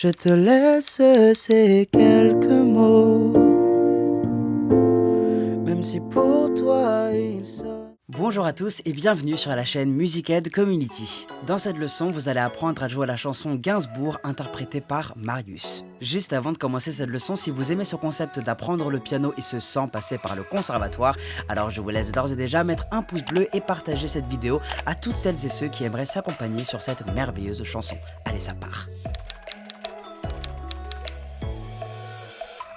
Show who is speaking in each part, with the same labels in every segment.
Speaker 1: Je te laisse ces quelques mots, même si pour toi ils sont... Bonjour à tous et bienvenue sur la chaîne Musicaid Community. Dans cette leçon, vous allez apprendre à jouer la chanson Gainsbourg interprétée par Marius. Juste avant de commencer cette leçon, si vous aimez ce concept d'apprendre le piano et ce sans passer par le conservatoire, alors je vous laisse d'ores et déjà mettre un pouce bleu et partager cette vidéo à toutes celles et ceux qui aimeraient s'accompagner sur cette merveilleuse chanson. Allez, ça part!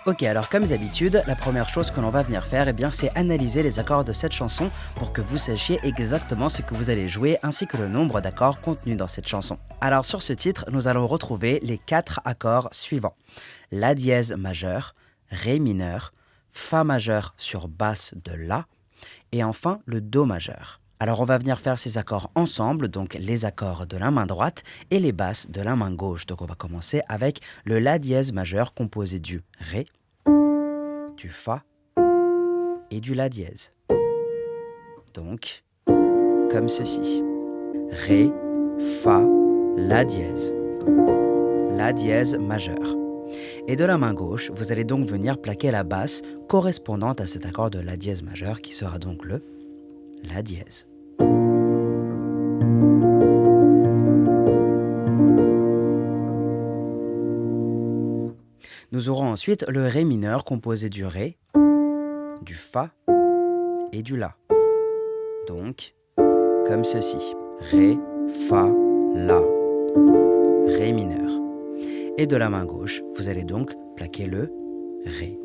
Speaker 1: Ok, alors comme d'habitude, la première chose que l'on va venir faire, c'est analyser les accords de cette chanson pour que vous sachiez exactement ce que vous allez jouer ainsi que le nombre d'accords contenus dans cette chanson. Alors sur ce titre, nous allons retrouver les 4 accords suivants. La dièse majeur, Ré mineur, Fa majeur sur basse de La, et enfin le Do majeur. Alors on va venir faire ces accords ensemble, donc les accords de la main droite et les basses de la main gauche. Donc on va commencer avec le La dièse majeur composé du Ré, du Fa et du La dièse. Donc, comme ceci. Ré, Fa, La dièse majeur. Et de la main gauche, vous allez donc venir plaquer la basse correspondante à cet accord de La dièse majeur qui sera donc le La dièse. Nous aurons ensuite le Ré mineur composé du Ré, du Fa et du La. Donc, comme ceci. Ré, Fa, La, Ré mineur. Et de la main gauche, vous allez donc plaquer le Ré.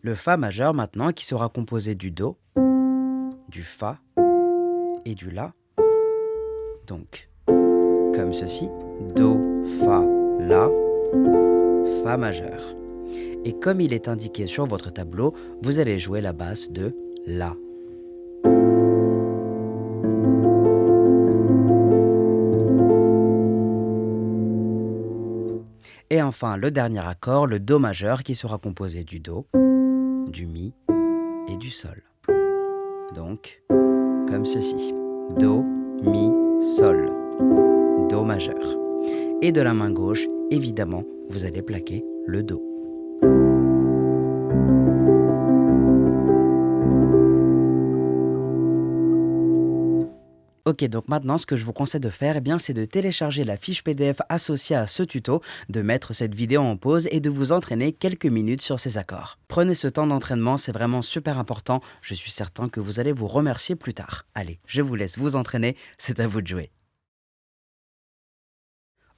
Speaker 1: Le Fa majeur maintenant qui sera composé du Do, du Fa et du La. Donc, comme ceci, Do, Fa, La, Fa majeur. Et comme il est indiqué sur votre tableau, vous allez jouer la basse de La. Et enfin, le dernier accord, le Do majeur, qui sera composé du Do, du Mi et du Sol. Donc, comme ceci. Do, Mi, Sol. Do majeur. Et de la main gauche, évidemment, vous allez plaquer le Do. Ok, donc maintenant, ce que je vous conseille de faire, c'est de télécharger la fiche PDF associée à ce tuto, de mettre cette vidéo en pause et de vous entraîner quelques minutes sur ces accords. Prenez ce temps d'entraînement, c'est vraiment super important. Je suis certain que vous allez vous remercier plus tard. Allez, je vous laisse vous entraîner, c'est à vous de jouer.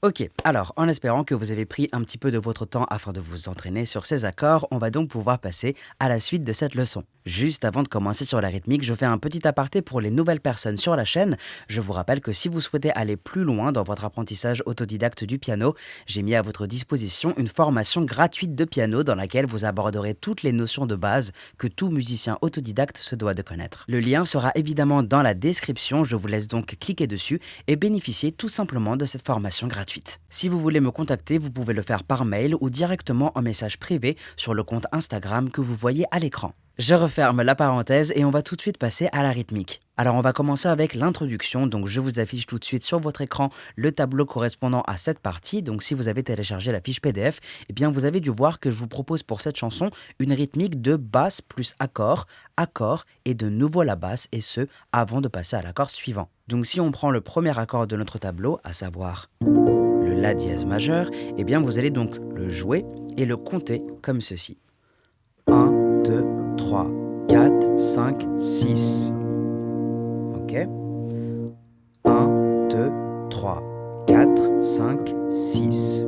Speaker 1: Ok, alors en espérant que vous avez pris un petit peu de votre temps afin de vous entraîner sur ces accords, on va donc pouvoir passer à la suite de cette leçon. Juste avant de commencer sur la rythmique, je fais un petit aparté pour les nouvelles personnes sur la chaîne. Je vous rappelle que si vous souhaitez aller plus loin dans votre apprentissage autodidacte du piano, j'ai mis à votre disposition une formation gratuite de piano dans laquelle vous aborderez toutes les notions de base que tout musicien autodidacte se doit de connaître. Le lien sera évidemment dans la description, je vous laisse donc cliquer dessus et bénéficier tout simplement de cette formation gratuite. Si vous voulez me contacter, vous pouvez le faire par mail ou directement en message privé sur le compte Instagram que vous voyez à l'écran. Je referme la parenthèse et on va tout de suite passer à la rythmique. Alors on va commencer avec l'introduction, donc je vous affiche tout de suite sur votre écran le tableau correspondant à cette partie. Donc si vous avez téléchargé la fiche PDF, vous avez dû voir que je vous propose pour cette chanson une rythmique de basse plus accord, accord et de nouveau la basse, et ce avant de passer à l'accord suivant. Donc si on prend le premier accord de notre tableau, à savoir le La dièse majeur, vous allez donc le jouer et le compter comme ceci. 1, 2, 3, 4, 5, 6. Ok. 1, 2, 3, 4, 5, 6.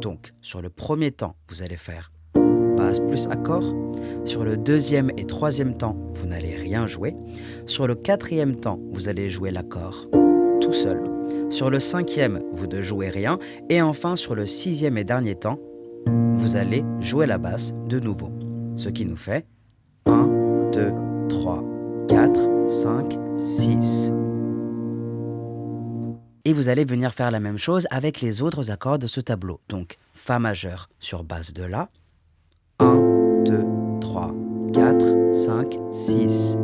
Speaker 1: Donc, sur le premier temps, vous allez faire basse plus accord. Sur le deuxième et troisième temps, vous n'allez rien jouer. Sur le quatrième temps, vous allez jouer l'accord tout seul. Sur le cinquième, vous ne jouez rien. Et enfin, sur le sixième et dernier temps, vous allez jouer la basse de nouveau. Ce qui nous fait 1, 2, 3, 4, 5, 6. Et vous allez venir faire la même chose avec les autres accords de ce tableau. Donc, Fa majeur sur basse de La. 1, 2, 3, 4, 5, 6.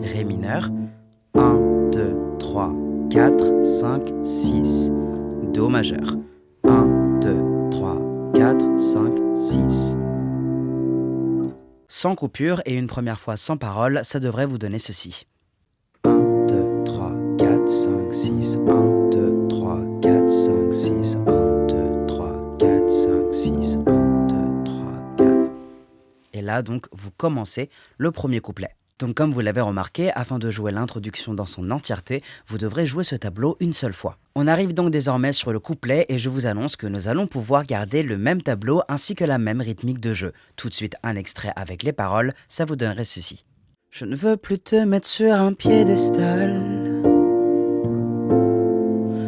Speaker 1: Ré Ré mineur. 1, 2, 3, 4, 5, 6. Do majeur. 1, 2, 3, 4, 5, 6. Sans coupure et une première fois sans parole, ça devrait vous donner ceci. 1, 2, 3, 4, 5, 6. 1, 2, 3, 4, 5, 6. 1, 2, 3, 4, 5, 6. 1, 2, 3, 4. Et là, donc, vous commencez le premier couplet. Donc comme vous l'avez remarqué, afin de jouer l'introduction dans son entièreté, vous devrez jouer ce tableau une seule fois. On arrive donc désormais sur le couplet et je vous annonce que nous allons pouvoir garder le même tableau ainsi que la même rythmique de jeu. Tout de suite un extrait avec les paroles, ça vous donnerait ceci. Je ne veux plus te mettre sur un piédestal,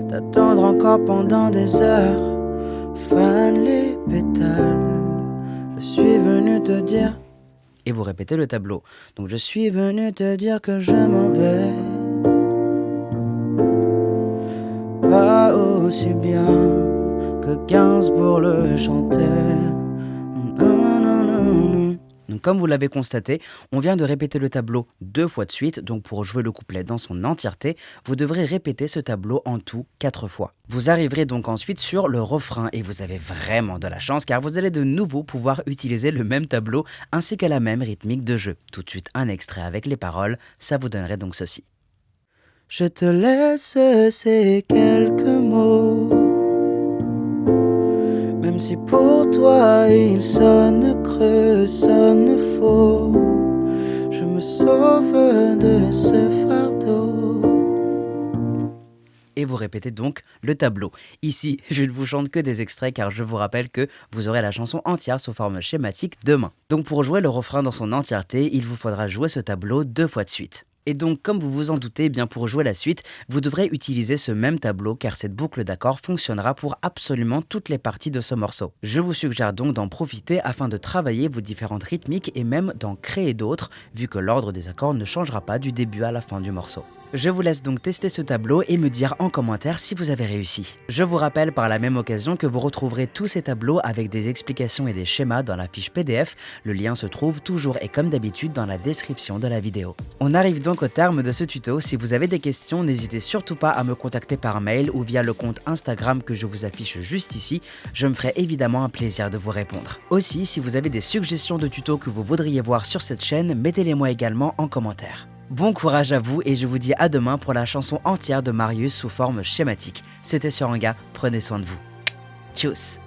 Speaker 1: t'attendre encore pendant des heures, fan les pétales, je suis venu te dire... Et vous répétez le tableau. Donc je suis venu te dire que je m'en vais. Pas aussi bien que Gainsbourg le chantait. Donc comme vous l'avez constaté, on vient de répéter le tableau 2 fois de suite, donc pour jouer le couplet dans son entièreté, vous devrez répéter ce tableau en tout 4 fois. Vous arriverez donc ensuite sur le refrain et vous avez vraiment de la chance car vous allez de nouveau pouvoir utiliser le même tableau ainsi que la même rythmique de jeu. Tout de suite un extrait avec les paroles, ça vous donnerait donc ceci. Je te laisse ces quelques mots, même si pour toi il sonne creux, sonne faux, je me sauve de ce fardeau. Et vous répétez donc le tableau. Ici, je ne vous chante que des extraits car je vous rappelle que vous aurez la chanson entière sous forme schématique demain. Donc pour jouer le refrain dans son entièreté, il vous faudra jouer ce tableau 2 fois de suite. Et donc, comme vous vous en doutez, bien pour jouer la suite, vous devrez utiliser ce même tableau car cette boucle d'accords fonctionnera pour absolument toutes les parties de ce morceau. Je vous suggère donc d'en profiter afin de travailler vos différentes rythmiques et même d'en créer d'autres, vu que l'ordre des accords ne changera pas du début à la fin du morceau. Je vous laisse donc tester ce tableau et me dire en commentaire si vous avez réussi. Je vous rappelle par la même occasion que vous retrouverez tous ces tableaux avec des explications et des schémas dans la fiche PDF. Le lien se trouve toujours et comme d'habitude dans la description de la vidéo. On arrive donc au terme de ce tuto. Si vous avez des questions, n'hésitez surtout pas à me contacter par mail ou via le compte Instagram que je vous affiche juste ici. Je me ferai évidemment un plaisir de vous répondre. Aussi, si vous avez des suggestions de tutos que vous voudriez voir sur cette chaîne, mettez-les moi également en commentaire. Bon courage à vous et je vous dis à demain pour la chanson entière de Marius sous forme schématique. C'était Suranga, prenez soin de vous. Tchuss.